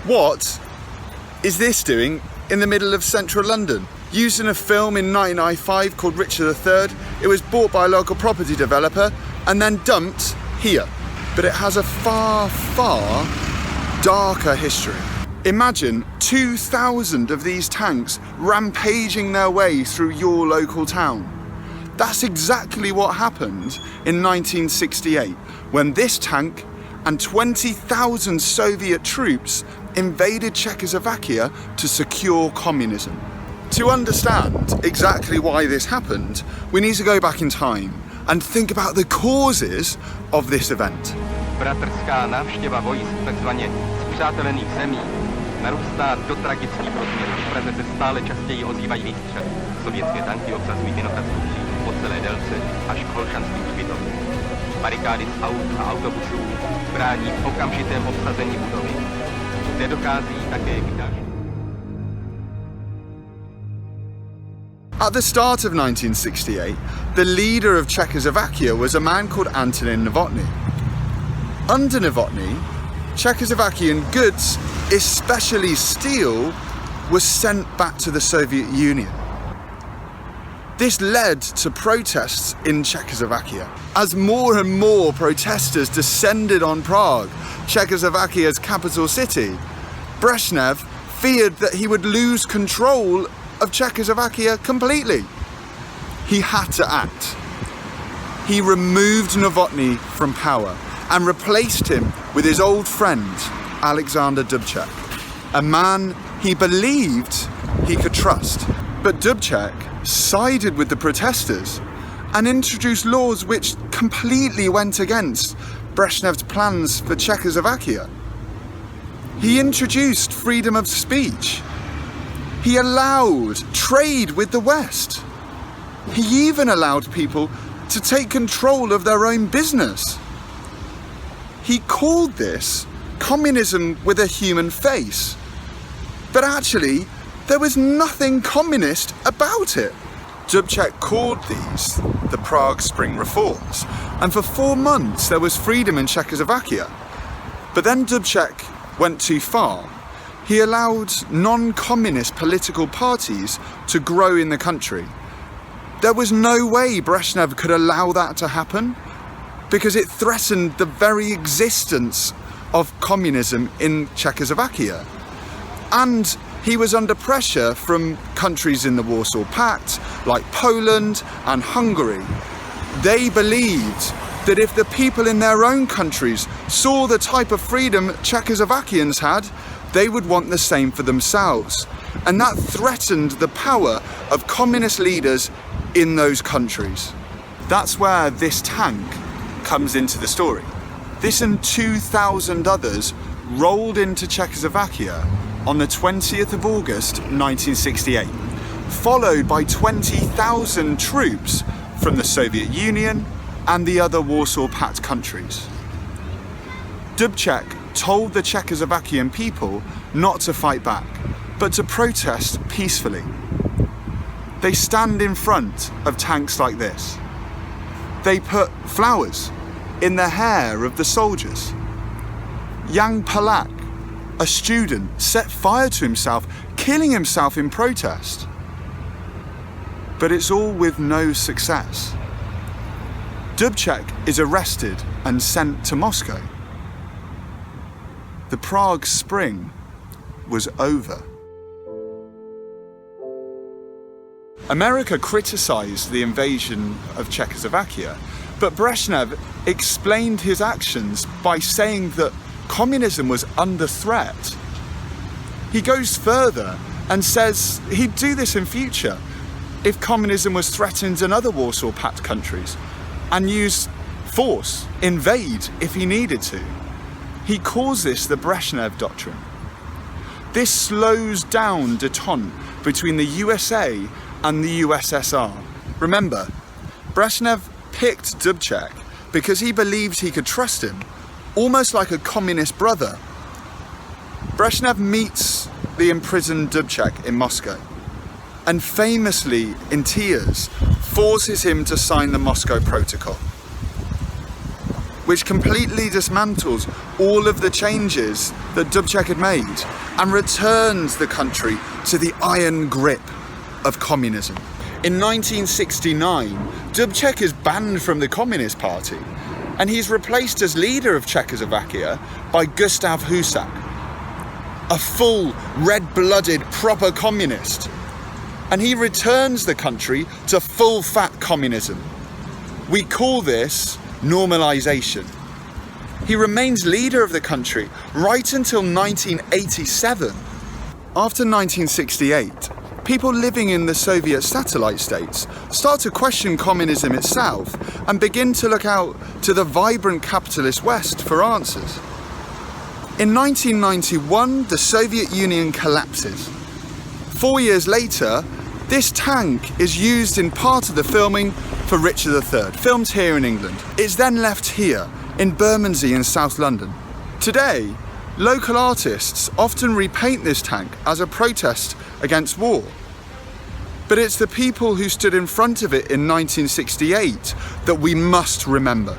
What is this doing in the middle of central London? Used in a film in 1995 called Richard III, it was bought by a local property developer and then dumped here. But it has a far, far darker history. Imagine 2,000 of these tanks rampaging their way through your local town. That's exactly what happened in 1968, when this tank and 20,000 Soviet troops invaded Czechoslovakia to secure communism. To understand exactly why this happened, we need to go back in time and think about the causes of this event. Bratrská návštěva vojsk takzvaně spřátelených zemí narůstá do tragických rozměrů. V Praze se stále častěji ozývají výstřely. Sovětské tanky obsazují Vinohradskou křížku po celé délce až k Holšanským hřbitovům. Barikády z aut a autobusů brání okamžitém obsazení budovy. Zde dochází také k dalším. At the start of 1968, the leader of Czechoslovakia was a man called Antonin Novotny. Under Novotny, Czechoslovakian goods, especially steel, was sent back to the Soviet Union. This led to protests in Czechoslovakia. As more and more protesters descended on Prague, Czechoslovakia's capital city, Brezhnev feared that he would lose control of Czechoslovakia completely. He had to act. He removed Novotny from power and replaced him with his old friend, Alexander Dubček, a man he believed he could trust. But Dubček sided with the protesters and introduced laws which completely went against Brezhnev's plans for Czechoslovakia. He introduced freedom of speech. He allowed trade with the West. He even allowed people to take control of their own business. He called this communism with a human face. But actually, there was nothing communist about it. Dubček called these the Prague Spring reforms, and for 4 months there was freedom in Czechoslovakia. But then Dubček went too far. He allowed non-communist political parties to grow in the country. There was no way Brezhnev could allow that to happen because it threatened the very existence of communism in Czechoslovakia. And he was under pressure from countries in the Warsaw Pact, like Poland and Hungary. They believed that if the people in their own countries saw the type of freedom Czechoslovakians had, they would want the same for themselves. And that threatened the power of communist leaders in those countries. That's where this tank comes into the story. This and 2,000 others rolled into Czechoslovakia on the 20th of August 1968, followed by 20,000 troops from the Soviet Union and the other Warsaw Pact countries. Dubček told the Czechoslovakian people not to fight back, but to protest peacefully. They stand in front of tanks like this. They put flowers in the hair of the soldiers. Young Polak, a student, set fire to himself, killing himself in protest. But it's all with no success. Dubček is arrested and sent to Moscow. The Prague Spring was over. America criticised the invasion of Czechoslovakia, but Brezhnev explained his actions by saying that communism was under threat. He goes further and says he'd do this in future if communism was threatened in other Warsaw Pact countries and use force, invade if he needed to. He calls this the Brezhnev Doctrine. This slows down détente between the USA and the USSR. Remember, Brezhnev picked Dubček because he believed he could trust him, almost like a communist brother. Brezhnev meets the imprisoned Dubček in Moscow and famously, in tears, forces him to sign the Moscow Protocol. which completely dismantles all of the changes that Dubček had made and returns the country to the iron grip of communism. In 1969, Dubček is banned from the Communist Party and he's replaced as leader of Czechoslovakia by Gustav Husak, a full, red-blooded, proper communist. And he returns the country to full-fat communism. We call this normalization. He remains leader of the country right until 1987. After 1968, people living in the Soviet satellite states start to question communism itself and begin to look out to the vibrant capitalist West for answers. In 1991, the Soviet Union collapses. 4 years later, this tank is used in part of the filming for Richard III, filmed here in England. It's then left here in Bermondsey in South London. Today, local artists often repaint this tank as a protest against war. But it's the people who stood in front of it in 1968 that we must remember.